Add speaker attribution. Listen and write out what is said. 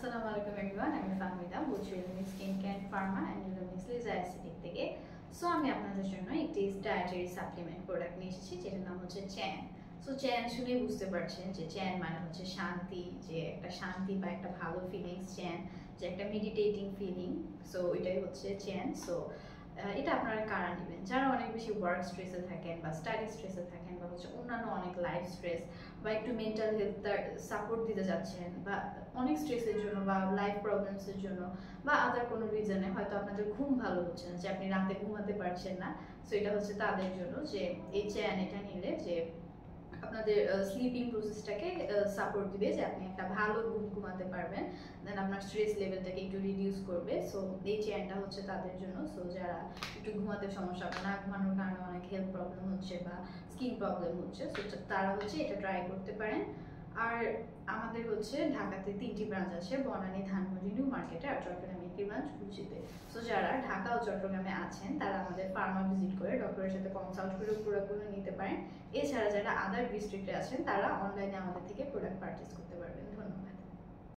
Speaker 1: আসসালামু আলাইকুম এভরিওয়ান, আমি ফাহমিদা বলছি Realmix skin care pharma and Realmix লিজা অ্যাসিডিক থেকে। সো আমি আপনাদের জন্য একটি ডায়েটারি সাপ্লিমেন্ট প্রোডাক্ট নিয়ে এসেছি, যেটার নাম হচ্ছে চ্যান। সো চ্যান শুনেই বুঝতে পারছেন যে চ্যান মানে হচ্ছে শান্তি, যে একটা শান্তি বা একটা ভালো ফিলিংস। চ্যান যে একটা মেডিটেটিং ফিলিং, সো এটাই হচ্ছে চ্যান। সো এটা আপনারা কারা নেবেন? যারা অনেক বেশি ওয়ার্ক স্ট্রেসে থাকেন বা স্টাডি স্ট্রেসে থাকেন বা হচ্ছে অন্যান্য অনেক লাইফ স্ট্রেস বা একটু মেন্টাল হেলথ সাপোর্ট দিতে যাচ্ছেন বা অনেক স্ট্রেসের জন্য বা লাইফ প্রবলেমসের জন্য বা আদার কোনো রিজনে হয়তো আপনাদের ঘুম ভালো হচ্ছে না, যে আপনি রাতে ঘুমাতে পারছেন না। সো এটা হচ্ছে তাদের জন্য, যে এই চ্যান এটা নিলে যে আপনাদের স্লিপিং প্রসেসটাকে সাপোর্ট দিবে, যে আপনি একটা ভালো ঘুম ঘুমাতে পারবেন, দেন আপনার স্ট্রেস লেভেলটাকে একটু রিডিউস করবে। সো এই চেয়ারটা হচ্ছে তাদের জন্য। সো যারা একটু ঘুমাতে সমস্যা বা না ঘুমানোর কারণে অনেক হেলথ প্রবলেম হচ্ছে বা স্কিন প্রবলেম হচ্ছে, সো তারা হচ্ছে এটা ট্রাই করতে পারেন। আর আমাদের হচ্ছে ঢাকাতে 3টি ব্রাঞ্চ আছে, বনানী, ধানমন্ডি, নিউ মার্কেটে, আর চট্টগ্রামে একটি ব্রাঞ্চ খুলছিতে। সো যারা ঢাকা ও চট্টগ্রামে আছেন তারা আমাদের ফার্মা ভিজিট করে ডক্টরের সাথে কনসাল্ট করে প্রোডাক্টগুলো নিতে পারেন। এছাড়া যারা আদার ডিস্ট্রিক্টে আছেন তারা অনলাইনে আমাদের থেকে প্রোডাক্ট পারচেস করতে পারবেন। ধন্যবাদ।